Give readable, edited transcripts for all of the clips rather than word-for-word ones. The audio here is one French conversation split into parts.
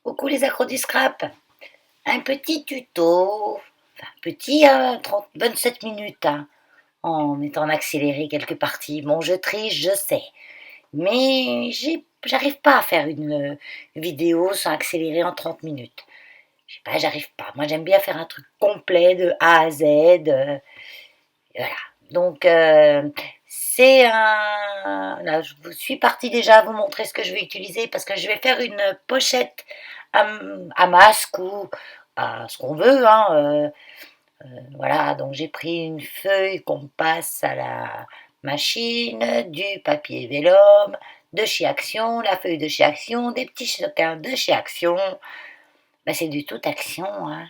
Coucou les accros du scrap. Un petit tuto, enfin petit, 27 minutes, hein, en étant accéléré quelques parties. Bon, je triche, je sais, mais j'arrive pas à faire une vidéo sans accélérer en 30 minutes. Je sais pas, j'arrive pas. Moi, j'aime bien faire un truc complet de A à Z. Voilà. Donc, c'est un. Là, je vous suis partie déjà à vous montrer ce que je vais utiliser parce que je vais faire une pochette à masque ou à ce qu'on veut, hein. Voilà, donc j'ai pris une feuille qu'on passe à la machine, du papier vélum, de chez Action, la feuille de chez Action, des petits sequins de chez Action. Ben, c'est du tout Action, hein.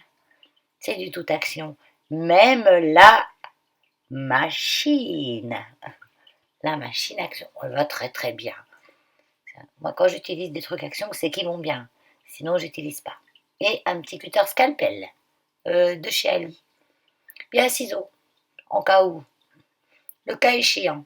C'est du tout Action. Même la machine. La machine Action, elle va très très bien. Moi, quand j'utilise des trucs Action, c'est qu'ils vont bien. Sinon, j'utilise pas. Et un petit cutter scalpel de chez Ali. Puis un ciseau, en cas où, le cas échéant.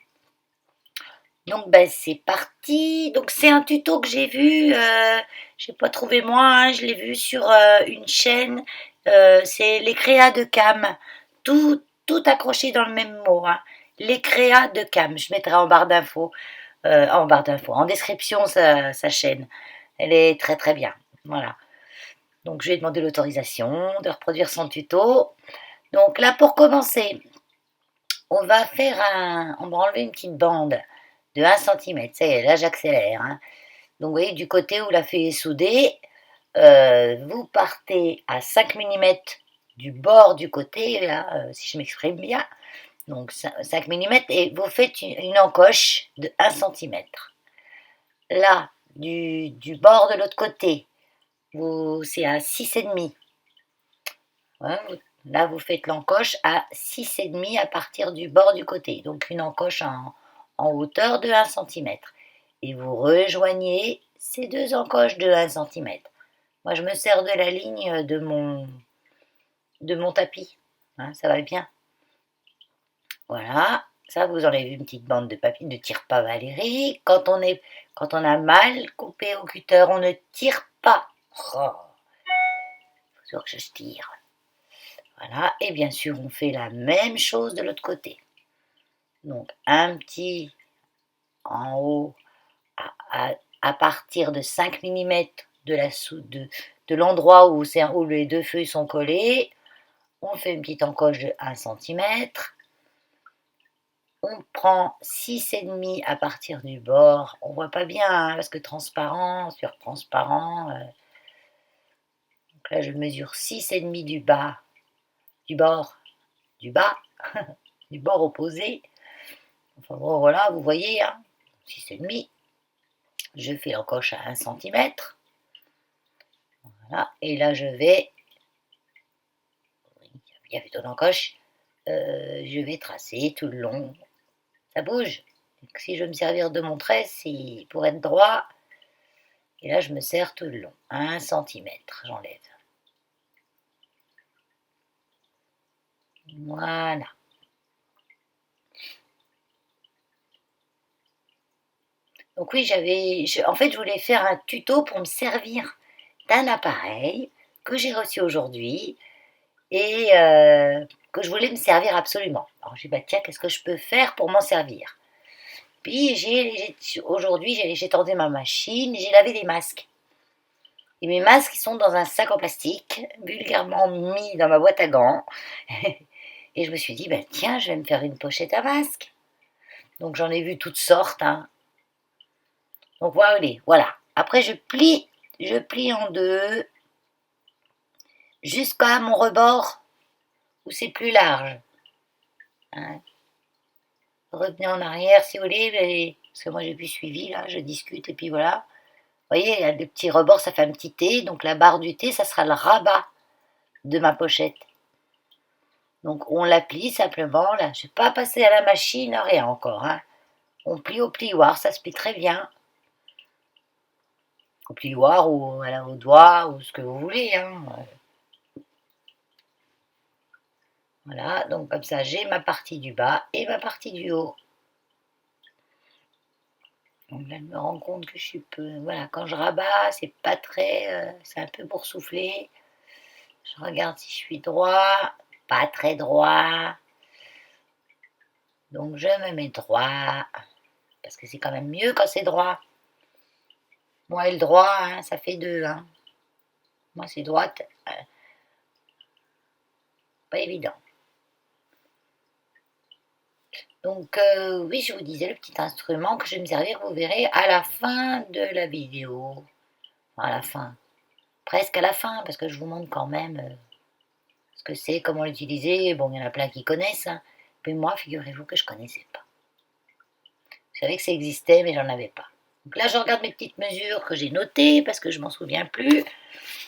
Donc, ben, c'est parti. Donc, c'est un tuto que j'ai vu. Je n'ai pas trouvé moi, hein, je l'ai vu sur une chaîne. C'est les créas de Cam. Tout accroché dans le même mot, hein. Les créas de Cam. Je mettrai en barre d'infos. En description, sa chaîne. Elle est très très bien. Voilà. Donc, je lui ai demandé l'autorisation de reproduire son tuto. Donc, là, pour commencer, on va enlever une petite bande de 1 cm. Ça y est, là, j'accélère, hein. Donc, vous voyez, du côté où la feuille est soudée, vous partez à 5 mm du bord du côté, là, si je m'exprime bien. Donc 5 mm et vous faites une encoche de 1 cm. Là, du bord de l'autre côté, c'est à 6,5. Hein, là, vous faites l'encoche à 6,5 à partir du bord du côté. Donc une encoche en hauteur de 1 cm. Et vous rejoignez ces deux encoches de 1 cm. Moi, je me sers de la ligne de mon tapis. Hein, ça va bien. Voilà, ça vous enlevez une petite bande de papier, ne tire pas Valérie. Quand on a mal coupé au cutter, on ne tire pas. Oh, faut toujours que je tire. Voilà, et bien sûr, on fait la même chose de l'autre côté. Donc, un petit en haut à partir de 5 mm de l'endroit où les deux feuilles sont collées. On fait une petite encoche de 1 cm. On prend 6,5 à partir du bord. On voit pas bien, hein, parce que transparent sur transparent. Donc là, je mesure 6,5 du bas, du bord, du bas, du bord opposé. Enfin bon, voilà, vous voyez, hein, 6,5. Je fais l'encoche à 1 cm. Voilà, et là, je vais, il y avait ton encoche, je vais tracer tout le long. Ça bouge. Donc, si je veux me servir de mon trait, pour être droit, et là, je me sers tout le long. 1 cm, j'enlève. Voilà. Donc oui, en fait, je voulais faire un tuto pour me servir d'un appareil que j'ai reçu aujourd'hui et que je voulais me servir absolument. Alors j'ai dit, bah, tiens, qu'est-ce que je peux faire pour m'en servir? Puis aujourd'hui, j'ai tendé ma machine, j'ai lavé des masques. Et mes masques, ils sont dans un sac en plastique, vulgairement mis dans ma boîte à gants. Et je me suis dit, bah, tiens, je vais me faire une pochette à masque. Donc j'en ai vu toutes sortes, hein. Donc voilà. Après, je plie en deux jusqu'à mon rebord où c'est plus large. Hein. Revenez en arrière si vous voulez, parce que moi j'ai plus suivi, là, je discute et puis voilà. Vous voyez, il y a des petits rebords, ça fait un petit T, donc la barre du T, ça sera le rabat de ma pochette. Donc on la plie simplement, là, je ne vais pas passer à la machine, rien encore. Hein. On plie au plioir, ça se plie très bien. Au plioir ou au doigt ou ce que vous voulez. Hein. Voilà, donc comme ça j'ai ma partie du bas et ma partie du haut. Donc là, je me rends compte que je suis peu... Voilà, quand je rabats, c'est pas très... c'est un peu boursouflé. Je regarde si je suis droit, pas très droit. Donc je me mets droit, parce que c'est quand même mieux quand c'est droit. Moi et le droit, hein, ça fait deux. Hein. Moi c'est droite, pas évident. Donc oui, je vous disais le petit instrument que je vais me servir, vous verrez à la fin de la vidéo. Enfin, à la fin, presque à la fin, parce que je vous montre quand même ce que c'est, comment l'utiliser. Bon, il y en a plein qui connaissent, hein. Mais moi, figurez-vous que je ne connaissais pas. Je savais que ça existait, mais j'en avais pas. Donc là, je regarde mes petites mesures que j'ai notées, parce que je m'en souviens plus.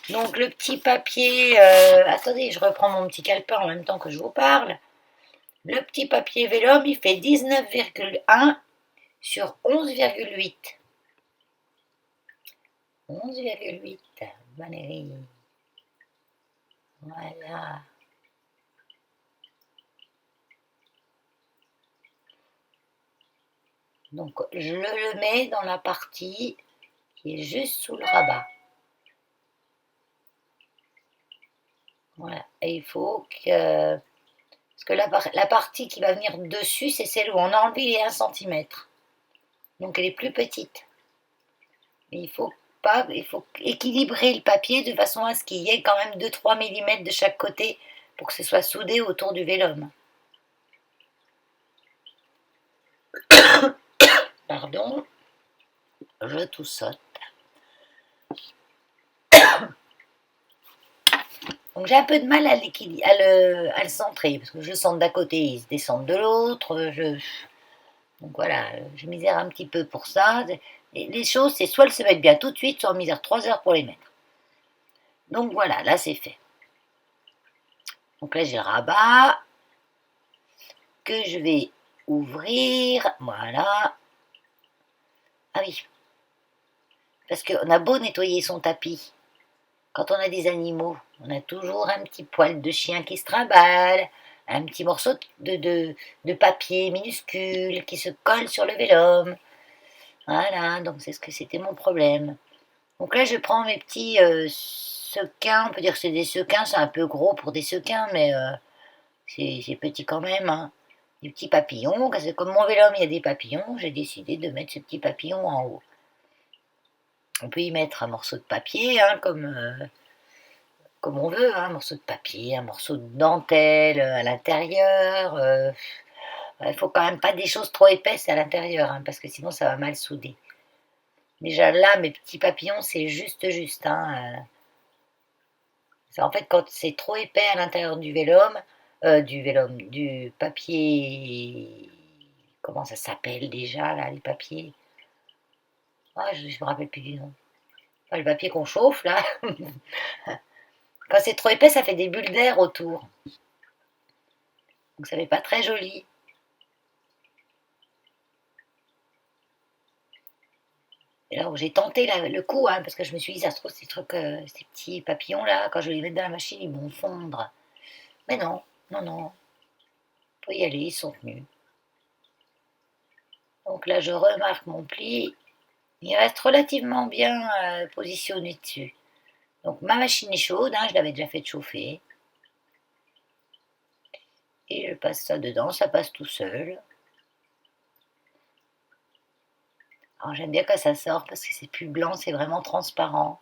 Donc le petit papier... attendez, je reprends mon petit calepin en même temps que je vous parle. Le petit papier Vélum, il fait 19,1 sur 11,8. 11,8, Valérie. Voilà. Donc je le mets dans la partie qui est juste sous le rabat. Voilà. Et il faut que... Parce que la partie qui va venir dessus, c'est celle où on a enlevé les 1 cm. Donc elle est plus petite. Mais il faut équilibrer le papier de façon à ce qu'il y ait quand même 2-3 mm de chaque côté pour que ce soit soudé autour du vélum. Pardon, je toussote. Donc j'ai un peu de mal à le centrer, parce que je centre d'un côté, il se descend de l'autre. Donc voilà, je misère un petit peu pour ça. Et les choses, c'est soit elles se mettent bien tout de suite, soit on misère 3 heures pour les mettre. Donc voilà, là c'est fait. Donc là j'ai le rabat que je vais ouvrir. Voilà. Ah oui, parce qu'on a beau nettoyer son tapis, quand on a des animaux, on a toujours un petit poil de chien qui se trimballe, un petit morceau de papier minuscule qui se colle sur le vélum. Voilà, donc c'est ce que c'était mon problème. Donc là, je prends mes petits sequins, on peut dire que c'est des sequins, c'est un peu gros pour des sequins, mais c'est petit quand même. Hein. Des petits papillons, parce que comme mon vélum, il y a des papillons, j'ai décidé de mettre ce petit papillon en haut. On peut y mettre un morceau de papier, hein, comme on veut, hein, un morceau de papier, un morceau de dentelle à l'intérieur. Il faut quand même pas des choses trop épaisses à l'intérieur, hein, parce que sinon ça va mal souder. Déjà là, mes petits papillons, c'est juste. Hein, en fait, quand c'est trop épais à l'intérieur du papier, comment ça s'appelle déjà, là, les papiers? Ah, je me rappelle plus du nom. Enfin, le papier qu'on chauffe, là. Quand c'est trop épais, ça fait des bulles d'air autour. Donc ça fait pas très joli. Et là où j'ai tenté le coup, hein, parce que je me suis dit, ça se trouve, ces trucs, ces petits papillons-là, quand je vais les mettre dans la machine, ils vont fondre. Mais non, non, non. Faut y aller, ils sont tenus. Donc là, je remarque mon pli. Il reste relativement bien positionné dessus. Donc ma machine est chaude, hein, je l'avais déjà fait chauffer. Et je passe ça dedans, ça passe tout seul. Alors j'aime bien quand ça sort parce que c'est plus blanc, c'est vraiment transparent.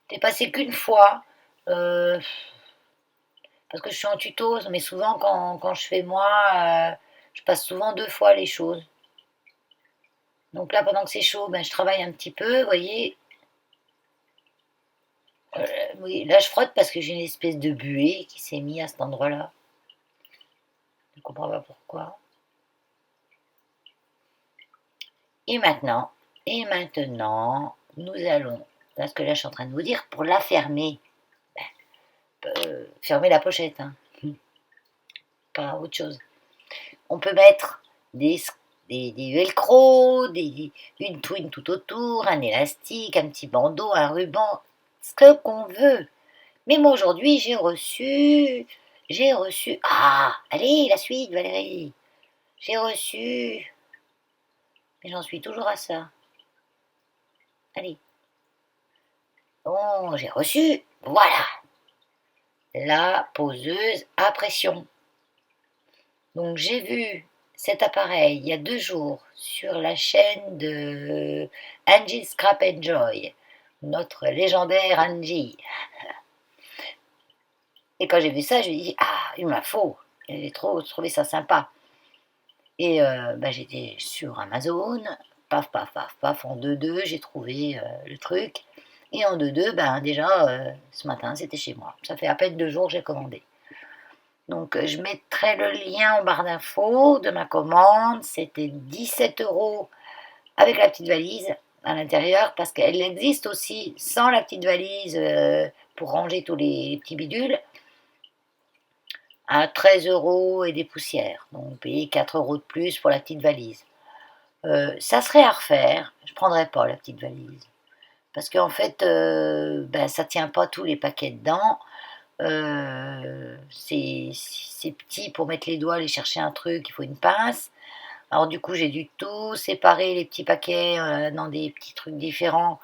J'ai passé qu'une fois, parce que je suis en tuto, mais souvent quand je fais moi, je passe souvent 2 fois les choses. Donc là, pendant que c'est chaud, ben, je travaille un petit peu, vous voyez. Oui, là, je frotte parce que j'ai une espèce de buée qui s'est mise à cet endroit-là. Je ne comprends pas pourquoi. Et maintenant, nous allons, parce que là, je suis en train de vous dire, pour la fermer, fermer la pochette, hein, pas autre chose. On peut mettre des velcro, une twine tout autour, un élastique, un petit bandeau, un ruban, ce qu'on veut. Mais moi aujourd'hui j'ai reçu, ah, allez, la suite Valérie, j'ai reçu Mais j'en suis toujours à ça. Allez. Oh, j'ai reçu. Voilà. La poseuse à pression. Donc j'ai vu cet appareil il y a 2 jours sur la chaîne de Angie Scrap Enjoy, notre légendaire Angie. Et quand j'ai vu ça, je me dis ah, il m'a faut. J'ai trouvé ça sympa. Et j'étais sur Amazon, paf, paf, paf, paf, en 2-2, j'ai trouvé le truc. Et en 2-2, déjà, ce matin, c'était chez moi. Ça fait à peine 2 jours que j'ai commandé. Donc, je mettrai le lien en barre d'infos de ma commande. C'était 17 € avec la petite valise à l'intérieur, parce qu'elle existe aussi sans la petite valise pour ranger tous les petits bidules, à 13 € et des poussières. Donc, payer 4 € de plus pour la petite valise. Ça serait à refaire. Je ne prendrais pas la petite valise. Parce qu'en fait, ça ne tient pas tous les paquets dedans. C'est petit pour mettre les doigts, aller chercher un truc, il faut une pince. Alors du coup, j'ai dû tout séparer les petits paquets dans des petits trucs différents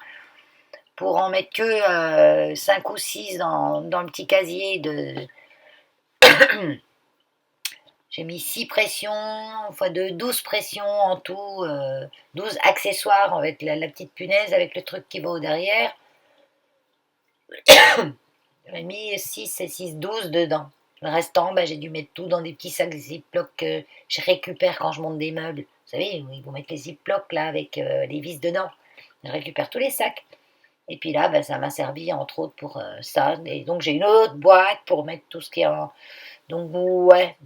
pour en mettre que 5 ou 6 dans le petit casier de... J'ai mis 6 pressions, enfin de 12 pressions en tout, 12 accessoires avec la petite punaise, avec le truc qui va au derrière. J'ai mis 6 et 6, 12 dedans. Le restant, j'ai dû mettre tout dans des petits sacs Ziploc que je récupère quand je monte des meubles. Vous savez, ils vont mettre les Ziploc là avec les vis dedans. Je récupère tous les sacs. Et puis là, ça m'a servi entre autres pour ça. Et donc j'ai une autre boîte pour mettre tout ce qui est en... Donc ouais.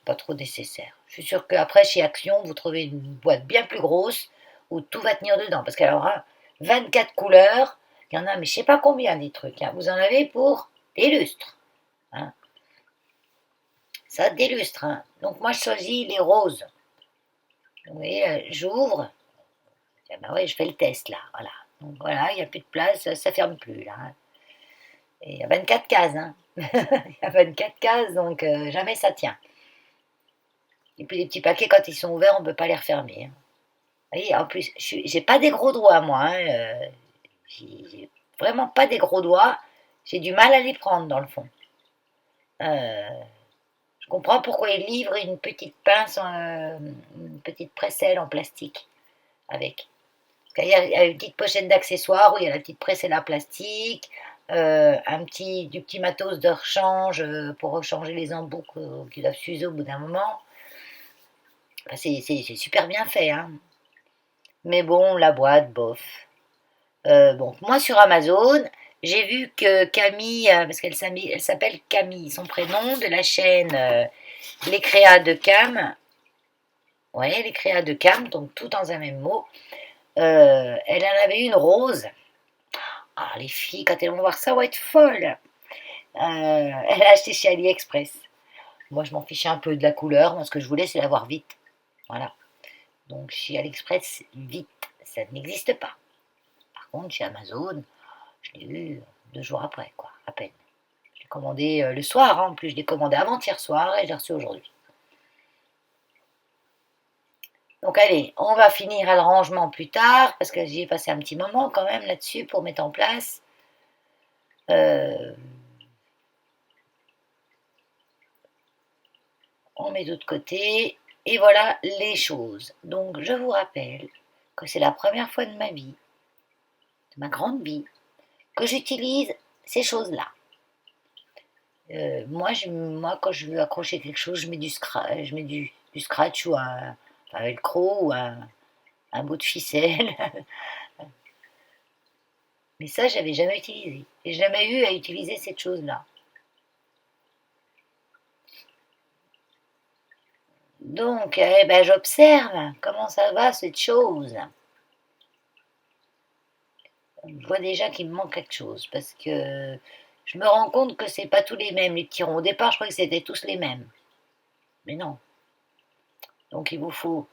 Pas trop nécessaire. Je suis sûre qu'après, chez Action, vous trouvez une boîte bien plus grosse où tout va tenir dedans. Parce qu'elle aura 24 couleurs. Il y en a, mais je sais pas combien des trucs. Hein. Vous en avez pour des lustres. Hein. Ça, des lustres. Hein. Donc moi, je choisis les roses. Vous voyez, j'ouvre. Je fais le test là. Voilà. Donc voilà, il n'y a plus de place, ça ne ferme plus là. Hein. Et il y a 24 cases. Hein. Il y a 24 cases, donc jamais ça tient. Et puis les petits paquets, quand ils sont ouverts, on ne peut pas les refermer. Hein. Vous voyez, en plus, j'ai pas des gros doigts, moi. Hein, j'ai vraiment pas des gros doigts. J'ai du mal à les prendre, dans le fond. Je comprends pourquoi ils livrent une petite pince, une petite presselle en plastique avec. Parce qu'il y a une petite pochette d'accessoires où il y a la petite presselle en plastique, du petit matos de rechange pour rechanger les embouts qui doivent s'user au bout d'un moment. C'est super bien fait, hein. Mais bon, la boîte, bof. Moi sur Amazon, j'ai vu que Camille, parce qu'elle s'appelle Camille, son prénom, de la chaîne Les Créas de Cam, ouais, Les Créas de Cam, donc tout dans un même mot, elle en avait une rose. Ah, les filles, quand elles vont voir ça, vont être folles. Elle a acheté chez AliExpress. Moi, je m'en fichais un peu de la couleur, moi, ce que je voulais, c'est l'avoir vite. Voilà. Donc, chez AliExpress, vite, ça n'existe pas. Par contre, chez Amazon, je l'ai eu 2 jours après, quoi, à peine. Je l'ai commandé le soir, hein, en plus, je l'ai commandé avant-hier soir et je l'ai reçu aujourd'hui. Donc, allez, on va finir à le rangement plus tard, parce que j'y ai passé un petit moment quand même là-dessus pour mettre en place. On met d'autre côté, et voilà les choses. Donc, je vous rappelle que c'est la première fois de ma vie, de ma grande vie, que j'utilise ces choses-là. Moi, quand je veux accrocher quelque chose, je mets du scratch ou un velcro ou un bout de ficelle. Mais ça, j'avais jamais utilisé. J'ai jamais eu à utiliser cette chose-là. Donc, j'observe comment ça va cette chose. Je vois déjà qu'il me manque quelque chose parce que je me rends compte que c'est pas tous les mêmes les petits ronds. Au départ, je croyais que c'était tous les mêmes. Mais non. Donc, il vous faut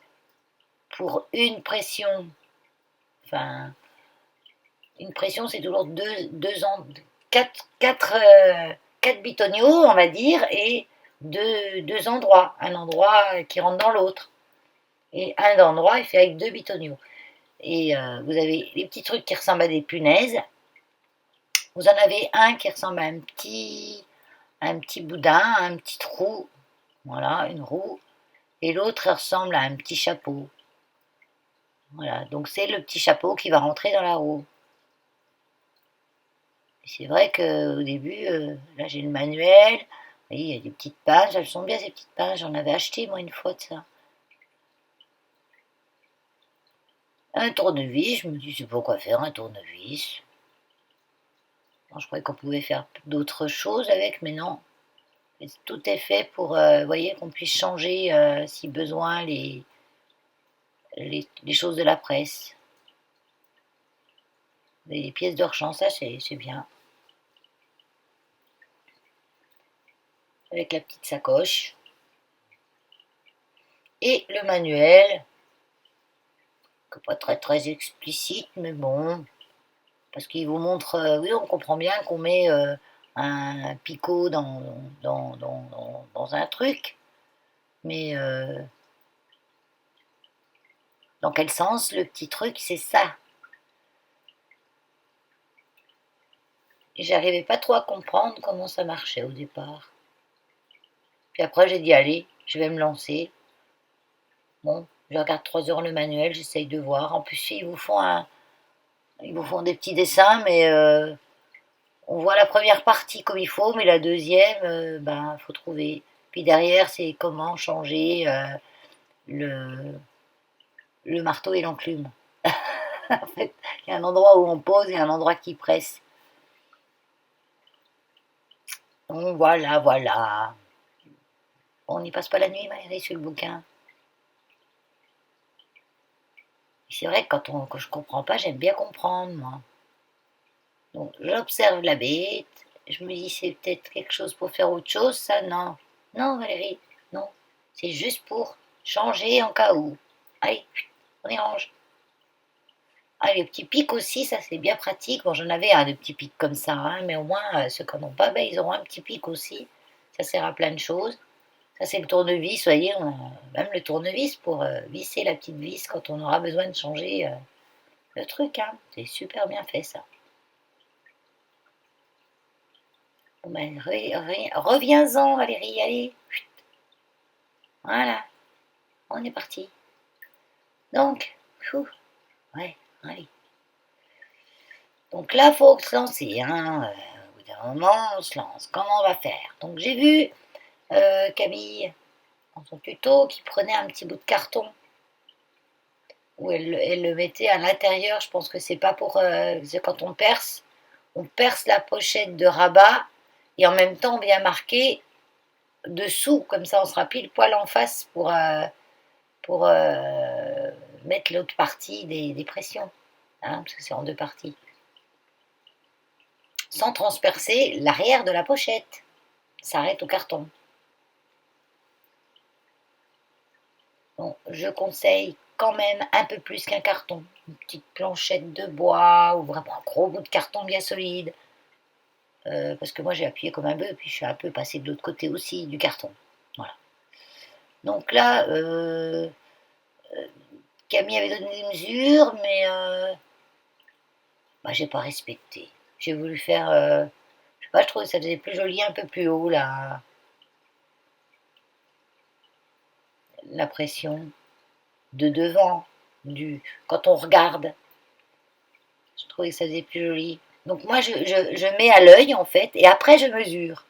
pour une pression, enfin, une pression, c'est toujours quatre bitonniaux, on va dire, et deux endroits. Un endroit qui rentre dans l'autre. Et un d'endroit, il fait avec 2 bitonio. Et vous avez les petits trucs qui ressemblent à des punaises. Vous en avez un qui ressemble à un petit boudin, un petit trou. Voilà, une roue. Et l'autre ressemble à un petit chapeau. Voilà, donc c'est le petit chapeau qui va rentrer dans la roue. C'est vrai qu'au début, là j'ai le manuel. Vous voyez, il y a des petites pages. Elles sont bien ces petites pages. J'en avais acheté moi une fois de ça. Un tournevis, je me dis, c'est pourquoi faire un tournevis? Bon, je croyais qu'on pouvait faire d'autres choses avec, mais non. Tout est fait pour, vous voyez, qu'on puisse changer, si besoin, les choses de la presse. Les pièces de rechange, ça c'est bien. Avec la petite sacoche. Et le manuel, que pas très explicite, mais bon. Parce qu'il vous montre, oui, on comprend bien qu'on met un picot dans un truc, mais dans quel sens le petit truc, c'est ça. Et j'arrivais pas trop à comprendre comment ça marchait au départ. Puis après, j'ai dit, allez, je vais me lancer. Bon, je regarde 3 heures le manuel, j'essaye de voir. En plus, ils vous font des petits dessins, mais on voit la première partie comme il faut, mais la deuxième, ben, faut trouver. Puis derrière, c'est comment changer le, le marteau et l'enclume. En fait, il y a un endroit où on pose et un endroit qui presse. Donc voilà, voilà. On n'y passe pas la nuit, Maëlys, sur le bouquin. C'est vrai que quand je comprends pas, j'aime bien comprendre, moi. Donc j'observe la bête, je me dis c'est peut-être quelque chose pour faire autre chose, ça, non. Non, Valérie, non. C'est juste pour changer en cas où. Allez, on y range. Ah, les petits pics aussi, ça c'est bien pratique. Bon, j'en avais un de petits pics comme ça, hein, mais au moins ceux qui n'en ont pas, ben, ils auront un petit pic aussi. Ça sert à plein de choses. Ça c'est le tournevis, vous voyez, on a même le tournevis pour visser la petite vis quand on aura besoin de changer le truc. Hein. C'est super bien fait ça. Bon, ben, reviens-en Valérie, allez. Voilà, on est parti. Donc, ouais, allez. Donc là, il faut se lancer. Hein. Au bout d'un moment, on se lance. Comment on va faire? Donc j'ai vu Camille, dans son tuto, qui prenait un petit bout de carton où elle le mettait à l'intérieur. Je pense que c'est pas pour... c'est quand on perce la pochette de rabat et en même temps on vient marquer dessous, comme ça on sera pile poil en face pour mettre l'autre partie des pressions, hein, parce que c'est en deux parties. Sans transpercer l'arrière de la pochette. Ça arrête au carton. Bon, je conseille quand même un peu plus qu'un carton. Une petite planchette de bois ou vraiment un gros bout de carton bien solide. Parce que moi j'ai appuyé comme un bœuf, puis je suis un peu passée de l'autre côté aussi du carton. Voilà. Donc là, Camille avait donné des mesures, mais bah, j'ai pas respecté. J'ai voulu faire, je sais pas, je trouvais que ça faisait plus joli un peu plus haut la pression de devant, quand on regarde. Je trouvais que ça faisait plus joli. Donc moi, je mets à l'œil, en fait, et après, je mesure.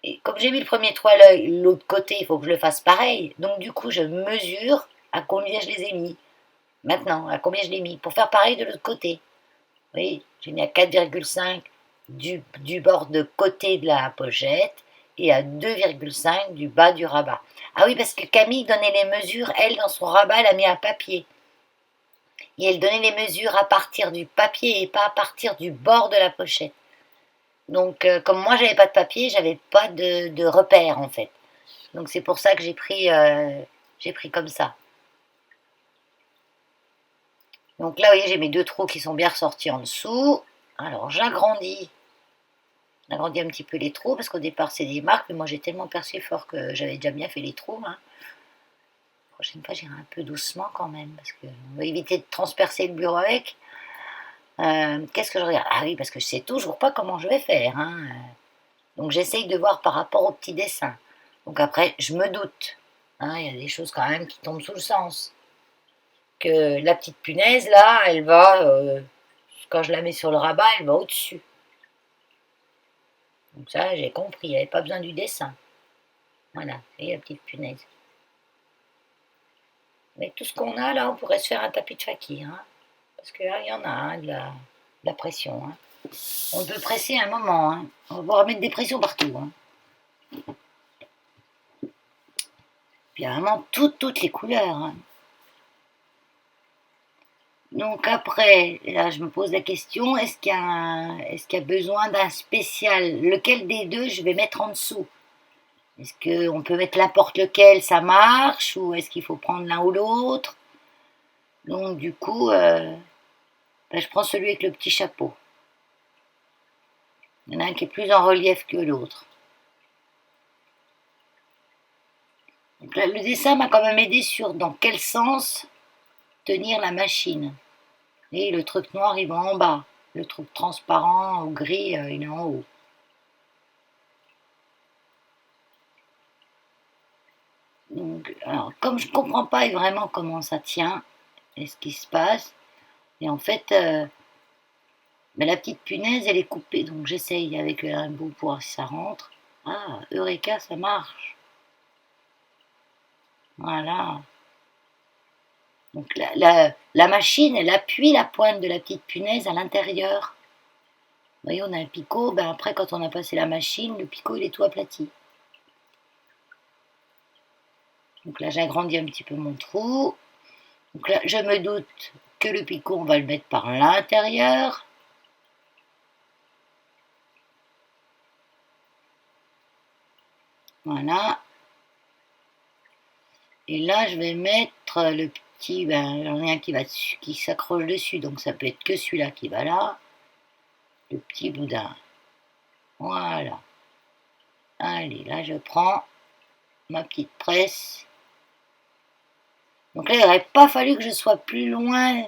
Et comme j'ai mis le premier trou à l'œil, l'autre côté, il faut que je le fasse pareil. Donc du coup, je mesure à combien je les ai mis. Maintenant, à combien je l'ai mis. Pour faire pareil de l'autre côté. Vous voyez, j'ai mis à 4,5 du bord de côté de la pochette et à 2,5 du bas du rabat. Ah oui, parce que Camille donnait les mesures, elle, dans son rabat, elle a mis un papier. Et elle donnait les mesures à partir du papier et pas à partir du bord de la pochette. Donc, comme moi, j'avais pas de papier, j'avais pas de repère en fait. Donc, c'est pour ça que j'ai pris comme ça. Donc là, vous voyez, j'ai mes deux trous qui sont bien ressortis en dessous. Alors, j'agrandis. J'agrandis un petit peu les trous parce qu'au départ, c'est des marques, mais moi, j'ai tellement percé fort que j'avais déjà bien fait les trous. Hein. prochaine fois, j'irai un peu doucement quand même, parce qu'on va éviter de transpercer le bureau avec. Qu'est-ce que je regarde? Ah oui, parce que je sais toujours pas comment je vais faire, hein. Donc j'essaye de voir par rapport au petit dessin. Donc après, je me doute, hein, il y a des choses quand même qui tombent sous le sens. Que la petite punaise, là, elle va, quand je la mets sur le rabat, elle va au-dessus. Donc ça, j'ai compris, il n'y avait pas besoin du dessin. Voilà, et la petite punaise. Mais tout ce qu'on a, là, on pourrait se faire un tapis de fakir, hein, parce que là, il y en a, hein, de la pression. Hein. On peut presser un moment, hein. On va pouvoir mettre des pressions partout. Hein. Puis il y a vraiment toutes les couleurs. Hein. Donc après, là, je me pose la question, est-ce qu'il y a besoin d'un spécial? Lequel des deux je vais mettre en dessous? Est-ce qu'on peut mettre n'importe lequel, ça marche? Ou est-ce qu'il faut prendre l'un ou l'autre? Donc du coup, je prends celui avec le petit chapeau. Il y en a un qui est plus en relief que l'autre. Donc là, le dessin m'a quand même aidé sur dans quel sens tenir la machine. Et le truc noir, il va en bas. Le truc transparent ou gris, il est en haut. Donc, alors, comme je ne comprends pas vraiment comment ça tient et ce qui se passe, et en fait, mais la petite punaise, elle est coupée, donc j'essaye avec un bout pour voir si ça rentre. Ah, Eureka, ça marche. Voilà. Donc la machine, elle appuie la pointe de la petite punaise à l'intérieur. Vous voyez, on a un picot, ben après, quand on a passé la machine, le picot, il est tout aplati. Donc là, j'agrandis un petit peu mon trou. Donc là, je me doute que le picot, on va le mettre par l'intérieur. Voilà. Et là, je vais mettre le petit, ben, j'en ai un qui s'accroche dessus, donc ça peut être que celui-là qui va là. Le petit boudin. Voilà. Allez, là, je prends ma petite presse. Donc là, il n'aurait pas fallu que je sois plus loin,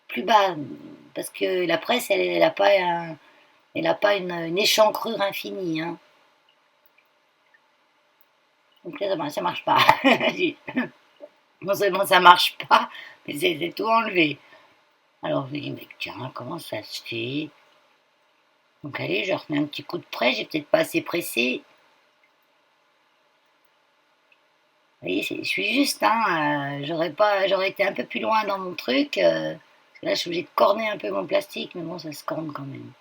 plus bas, parce que la presse, elle n'a pas, une échancrure infinie. Hein. Donc là, ça marche pas. Non seulement ça marche pas, mais c'est tout enlevé. Alors je me dis, mais tiens, comment ça se fait? Donc allez, je remets un petit coup de presse, j'ai peut-être pas assez pressé. Vous voyez, je suis juste, hein, j'aurais été un peu plus loin dans mon truc. Parce que là, je suis obligée de corner un peu mon plastique, mais bon, ça se corne quand même.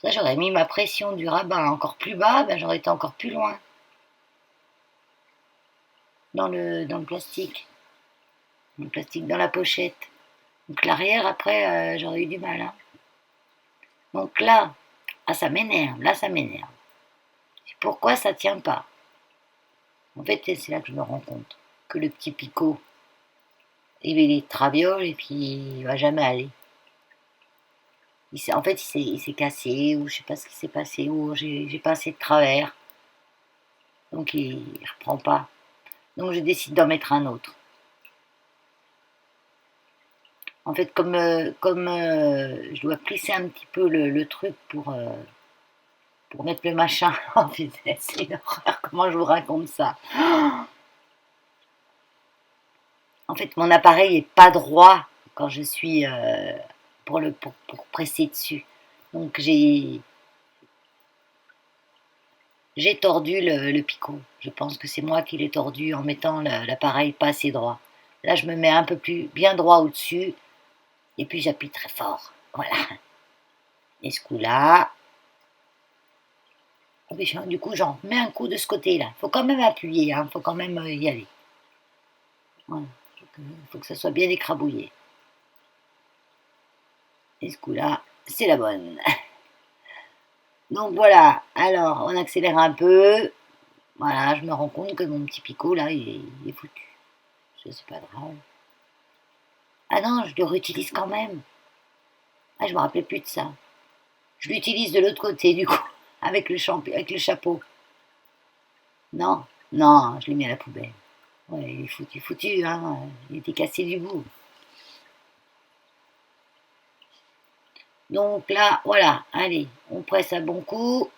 Ça, j'aurais mis ma pression du rabat encore plus bas, ben, j'aurais été encore plus loin dans le plastique. Dans le plastique, dans la pochette. Donc l'arrière, après, j'aurais eu du mal. Hein. Donc là, ah, ça m'énerve, là, ça m'énerve. Pourquoi ça tient pas? En fait, c'est là que je me rends compte que le petit picot, il est traviole et puis il va jamais aller. En fait, il s'est cassé, ou je sais pas ce qui s'est passé, ou j'ai pas assez de travers. Donc il reprend pas. Donc je décide d'en mettre un autre. En fait, comme je dois plisser un petit peu le truc pour mettre le machin en vitesse, c'est une horreur, comment je vous raconte ça? En fait, mon appareil est pas droit quand je suis pour presser dessus. Donc j'ai tordu le picot. Je pense que c'est moi qui l'ai tordu en mettant l'appareil pas assez droit. Là, je me mets un peu plus bien droit au-dessus et puis j'appuie très fort. Voilà. Et ce coup-là, du coup, j'en mets un coup de ce côté-là. Il faut quand même appuyer, hein, faut quand même y aller. Voilà. Faut que ça soit bien écrabouillé. Et ce coup-là, c'est la bonne. Donc voilà, alors on accélère un peu. Voilà, je me rends compte que mon petit picot là, il est foutu. Ça, c'est pas grave. Ah non, je le réutilise quand même. Ah, je me rappelais plus de ça. Je l'utilise de l'autre côté, du coup, avec le chapeau. Non, non, je l'ai mis à la poubelle. Ouais, il est foutu, foutu, hein. Il était cassé du bout. Donc là, voilà, allez, on presse à bon coup,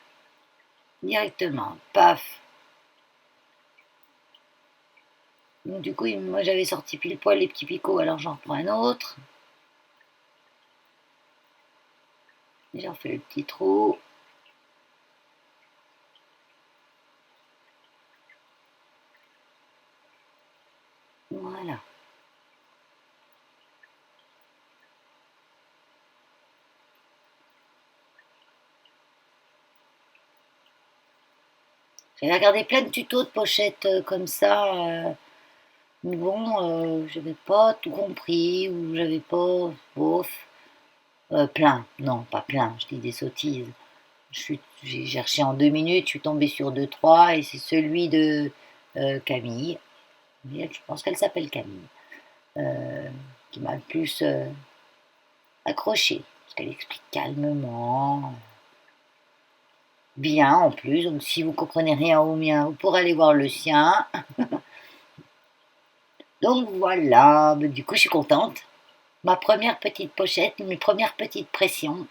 directement, paf. Donc du coup, moi j'avais sorti pile poil les petits picots, alors j'en reprends un autre. J'en fais le petit trou. Voilà. J'avais regardé plein de tutos de pochettes comme ça, mais bon, j'avais pas tout compris, ou j'avais pas, bof, plein, non, pas plein, je dis des sottises. J'ai cherché en 2 minutes, je suis tombée sur deux, trois, et c'est celui de Camille, je pense qu'elle s'appelle Camille, euh, qui m'a le plus accroché, parce qu'elle explique calmement, bien en plus, donc si vous comprenez rien au mien, vous pourrez aller voir le sien. Donc voilà, bah, du coup je suis contente. Ma première petite pochette, mes premières petites pressions.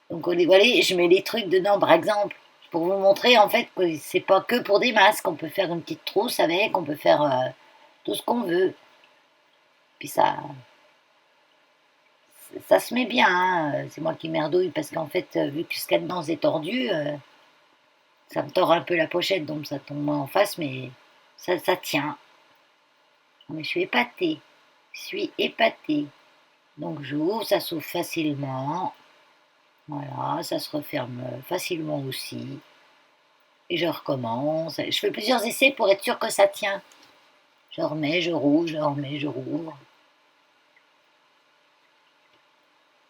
Donc voilà, je mets les trucs dedans par exemple, pour vous montrer en fait que c'est pas que pour des masques, on peut faire une petite trousse avec, on peut faire tout ce qu'on veut. Puis ça se met bien, hein. C'est moi qui merdouille parce qu'en fait, vu que ce qu'il y a dedans c'est tordu, ça me tord un peu la pochette donc ça tombe moins en face, mais ça tient. Mais je suis épatée, je suis épatée. Donc j'ouvre, ça s'ouvre facilement. Voilà, ça se referme facilement aussi. Et je recommence. Je fais plusieurs essais pour être sûr que ça tient. Je remets, je rouvre, je remets, je rouvre.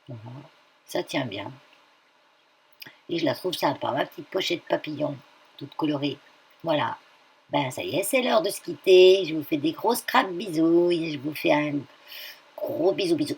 Voilà. Ça tient bien. Et je la trouve sympa, ma petite pochette papillon, toute colorée. Voilà. Ben ça y est, c'est l'heure de se quitter. Je vous fais des grosses crabes bisous et je vous fais un gros bisou bisou.